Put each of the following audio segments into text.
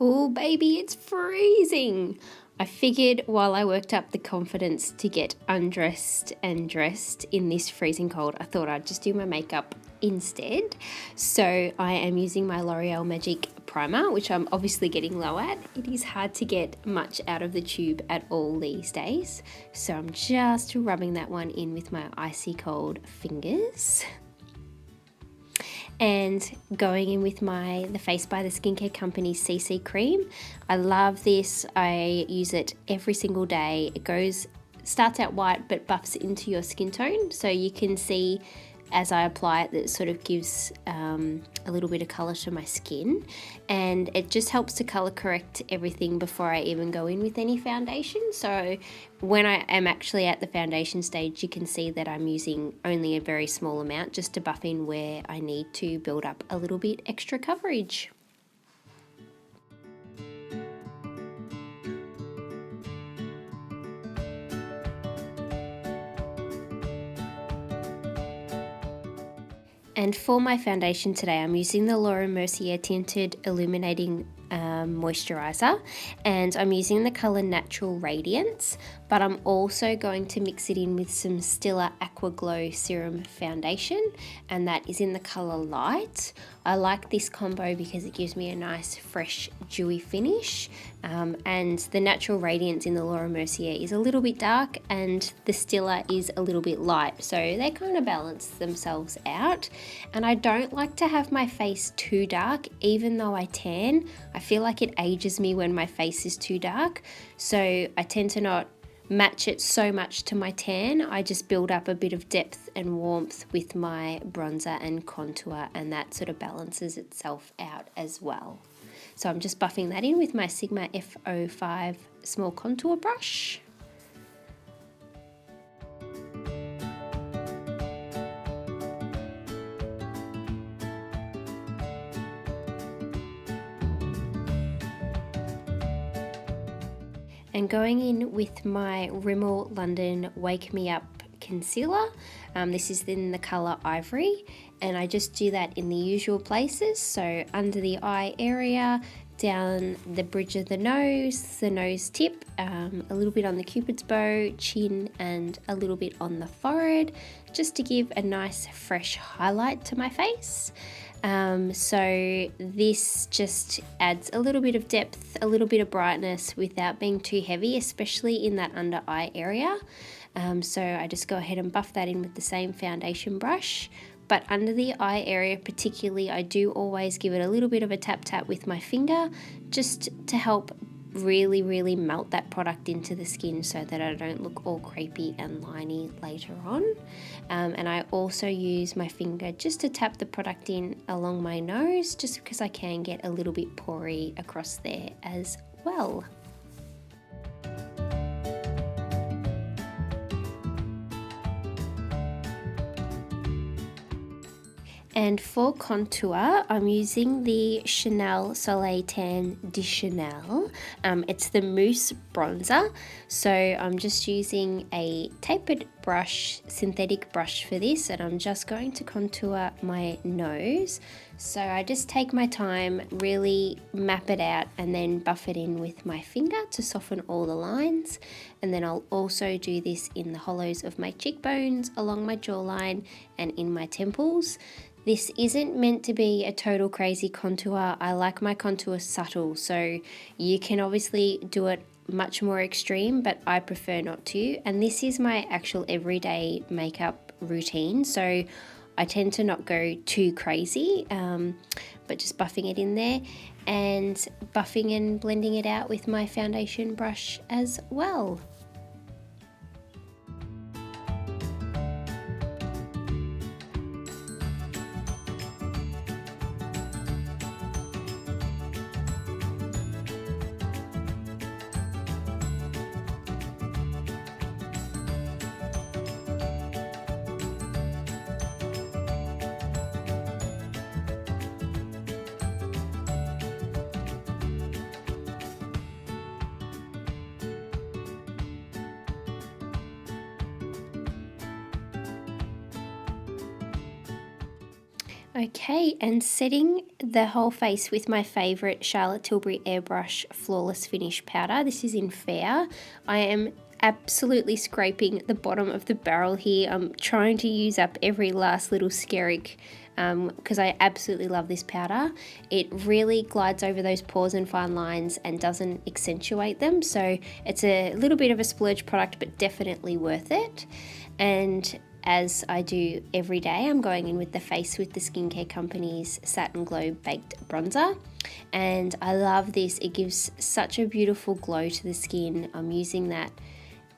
Oh baby, it's freezing. I figured while I worked up the confidence to get undressed and dressed in this freezing cold, I thought I'd just do my makeup instead. So I am using my L'Oreal Magique primer, which I'm obviously getting low at. It is hard to get much out of the tube at all these days. So I'm just rubbing that one in with my icy cold fingers. And going in with the Face by the Skincare Company CC cream. I love this. I use it every single day. It starts out white but buffs into your skin tone, so you can see as I apply it that it sort of gives a little bit of colour to my skin, and it just helps to colour correct everything before I even go in with any foundation. So when I am actually at the foundation stage, you can see that I'm using only a very small amount just to buff in where I need to build up a little bit extra coverage. And for my foundation today, I'm using the Mercier Tinted Illuminating Moisturizer, and I'm using the colour Natural Radiance, but I'm also going to mix it in with some Stila Aqua Glow Serum Foundation, and that is in the colour Light. I like this combo because it gives me a nice fresh dewy finish, and the Natural Radiance in the Laura Mercier is a little bit dark and the Stila is a little bit light, so they kind of balance themselves out. And I don't like to have my face too dark. Even though I tan, I feel like it ages me when my face is too dark, so I tend to not match it so much to my tan. I just build up a bit of depth and warmth with my bronzer and contour, and that sort of balances itself out as well. So I'm just buffing that in with my Sigma F05 small contour brush. And going in with my Rimmel London Wake Me Up concealer. This is in the colour Ivory, and I just do that in the usual places, so under the eye area, down the bridge of the nose tip, a little bit on the cupid's bow, chin, and a little bit on the forehead, just to give a nice fresh highlight to my face. So this just adds a little bit of depth, a little bit of brightness without being too heavy, especially in that under eye area. So I just go ahead and buff that in with the same foundation brush. But under the eye area particularly, I do always give it a little bit of a tap with my finger, just to help really melt that product into the skin so that I don't look all crepey and liney later on. And I also use my finger just to tap the product in along my nose, just because I can get a little bit pory across there as well. And for contour, I'm using the Chanel Soleil Tan de Chanel. It's the Mousse bronzer. So I'm just using a tapered brush, synthetic brush for this, and I'm just going to contour my nose. So I just take my time, really map it out, and then buff it in with my finger to soften all the lines. And then I'll also do this in the hollows of my cheekbones, along my jawline, and in my temples. This isn't meant to be a total crazy contour. I like my contour subtle, so you can obviously do it much more extreme, but I prefer not to. And this is my actual everyday makeup routine, so I tend to not go too crazy, but just buffing it in there and buffing and blending it out with my foundation brush as well. Okay, and setting the whole face with my favourite Charlotte Tilbury Airbrush Flawless Finish Powder. This is in Fair. I am absolutely scraping the bottom of the barrel here. I'm trying to use up every last little skerrick because I absolutely love this powder. It really glides over those pores and fine lines and doesn't accentuate them. So it's a little bit of a splurge product, but definitely worth it. And as I do every day, I'm going in with the Face with the Skincare Company's Satin Glow Baked Bronzer. And I love this. It gives such a beautiful glow to the skin. I'm using that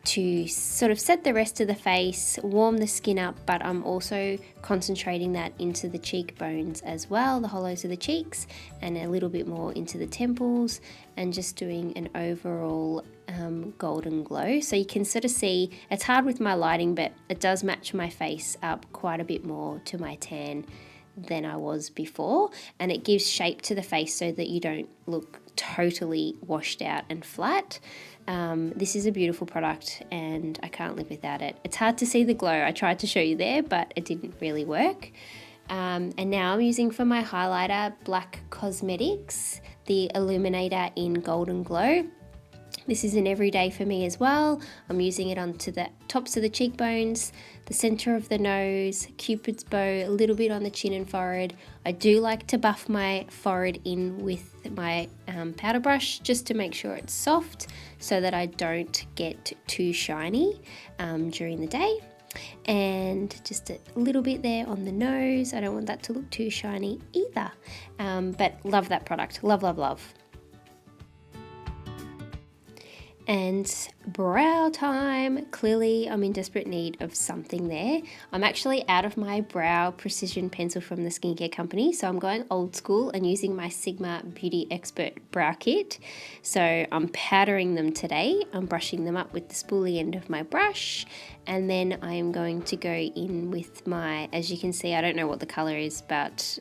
to sort of set the rest of the face, warm the skin up, but I'm also concentrating that into the cheekbones as well, the hollows of the cheeks, and a little bit more into the temples, and just doing an overall golden glow. So you can sort of see, it's hard with my lighting, but it does match my face up quite a bit more to my tan than I was before, and it gives shape to the face so that you don't look totally washed out and flat. This is a beautiful product and I can't live without it. It's hard to see the glow. I tried to show you there, but it didn't really work. And now I'm using for my highlighter Blac Cosmetics, the Illuminator in Golden Glow. This is an everyday for me as well. I'm using it onto the tops of the cheekbones, the center of the nose, Cupid's bow, a little bit on the chin and forehead. I do like to buff my forehead in with my powder brush just to make sure it's soft so that I don't get too shiny during the day. And just a little bit there on the nose. I don't want that to look too shiny either. But love that product. Love, love, love. And brow time. Clearly I'm in desperate need of something there. I'm actually out of my brow precision pencil from the Skincare Company, so I'm going old school and using my Sigma Beauty Expert brow kit. So I'm powdering them today. I'm brushing them up with the spoolie end of my brush, and then I am going to go in with my, as you can see, I don't know what the color is, but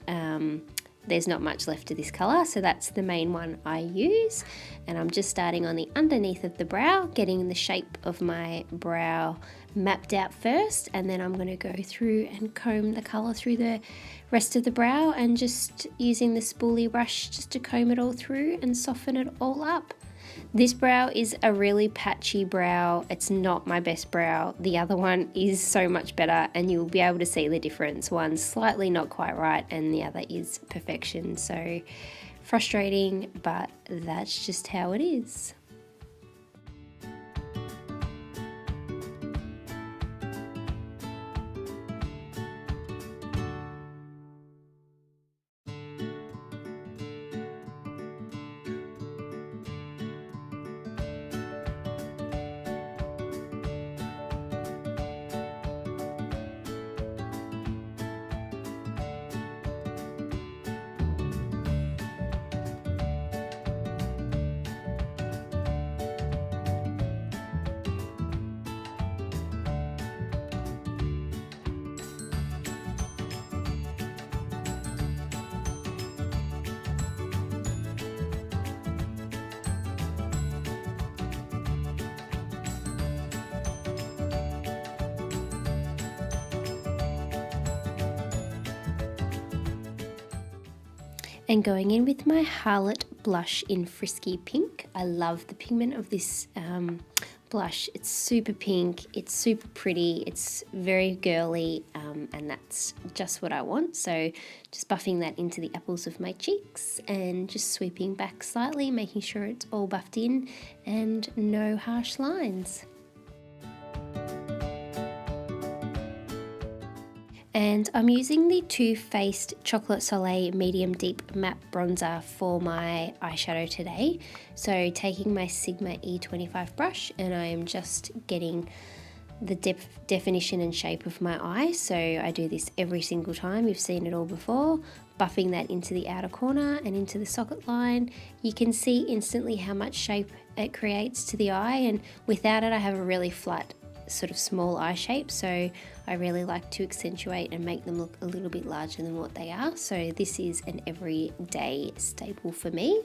there's not much left of this colour, so that's the main one I use. And I'm just starting on the underneath of the brow, getting the shape of my brow mapped out first, and then I'm going to go through and comb the colour through the rest of the brow, and just using the spoolie brush just to comb it all through and soften it all up. This brow is a really patchy brow. It's not my best brow. The other one is so much better, and you'll be able to see the difference. One's slightly not quite right and the other is perfection. So frustrating, but that's just how it is. And going in with my Harlotte blush in Frisky Pink. I love the pigment of this blush. It's super pink, it's super pretty, it's very girly, and that's just what I want. So just buffing that into the apples of my cheeks and just sweeping back slightly, making sure it's all buffed in and no harsh lines. And I'm using the Too Faced Chocolate Soleil Medium Deep Matte Bronzer for my eyeshadow today. So taking my Sigma E25 brush, and I am just getting the definition and shape of my eye. So I do this every single time. You've seen it all before. Buffing that into the outer corner and into the socket line. You can see instantly how much shape it creates to the eye, and without it I have a really flat sort of small eye shape, so I really like to accentuate and make them look a little bit larger than what they are. So this is an everyday staple for me.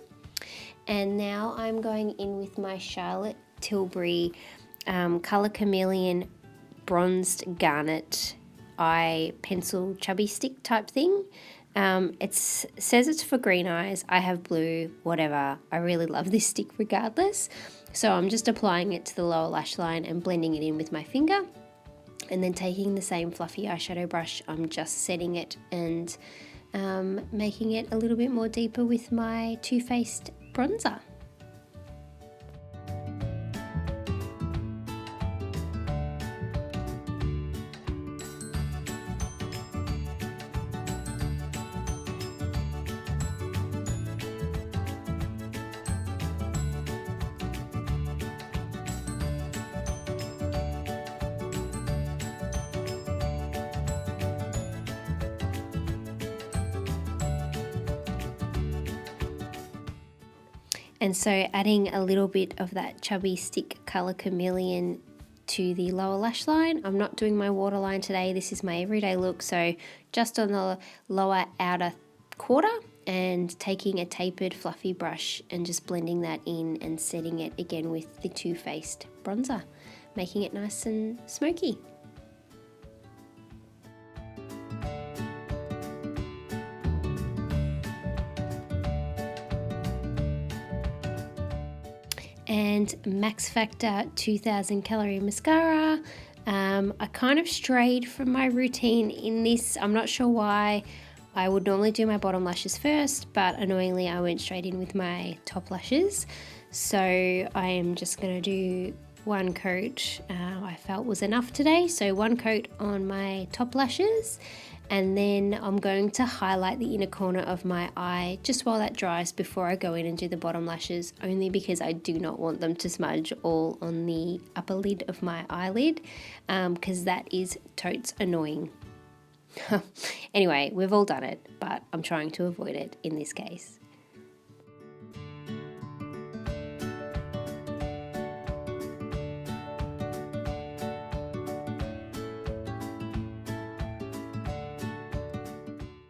And now I'm going in with my Charlotte Tilbury Colour Chameleon Bronzed Garnet eye pencil chubby stick type thing. It says it's for green eyes. I have blue, whatever. I really love this stick regardless. So I'm just applying it to the lower lash line and blending it in with my finger. And then taking the same fluffy eyeshadow brush, I'm just setting it and making it a little bit more deeper with my Too Faced bronzer. And so adding a little bit of that chubby stick colour chameleon to the lower lash line. I'm not doing my waterline today. This is my everyday look. So just on the lower outer quarter and taking a tapered fluffy brush and just blending that in and setting it again with the Too Faced bronzer, making it nice and smoky. And Max Factor 2000 calorie mascara. I kind of strayed from my routine in this. I'm not sure why. I would normally do my bottom lashes first, but annoyingly I went straight in with my top lashes. So I am just going to do one coat. I felt was enough today. So one coat on my top lashes. And then I'm going to highlight the inner corner of my eye just while that dries before I go in and do the bottom lashes, only because I do not want them to smudge all on the upper lid of my eyelid, because that is totes annoying. Anyway, we've all done it, but I'm trying to avoid it in this case.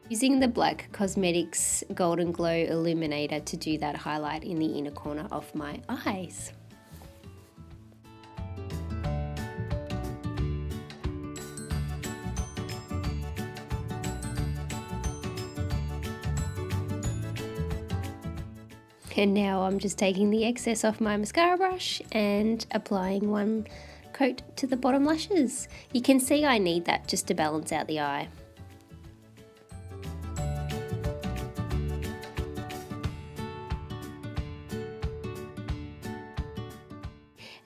Using the Blac Cosmetics Golden Glow Illuminator to do that highlight in the inner corner of my eyes. And now I'm just taking the excess off my mascara brush and applying one coat to the bottom lashes. You can see I need that just to balance out the eye.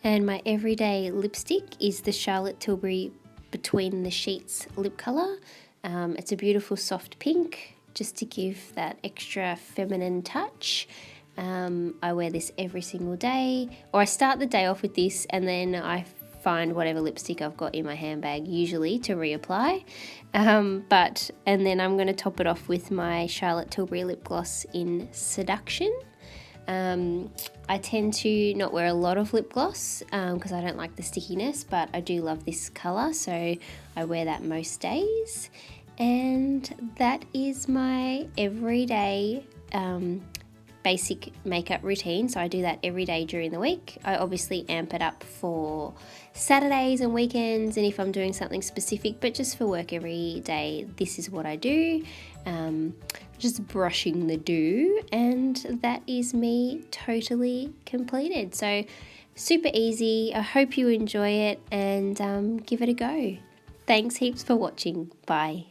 And my everyday lipstick is the Charlotte Tilbury Between the Sheets lip colour. It's a beautiful soft pink, just to give that extra feminine touch. I wear this every single day, or I start the day off with this and then I find whatever lipstick I've got in my handbag usually to reapply. And then I'm going to top it off with my Charlotte Tilbury lip gloss in Seduction. I tend to not wear a lot of lip gloss because I don't like the stickiness, but I do love this colour, so I wear that most days. And that is my everyday basic makeup routine, so I do that every day during the week. I obviously amp it up for Saturdays and weekends and if I'm doing something specific, but just for work every day, this is what I do. Just brushing the do, and that is me totally completed. So super easy. I hope you enjoy it and give it a go. Thanks heaps for watching. Bye.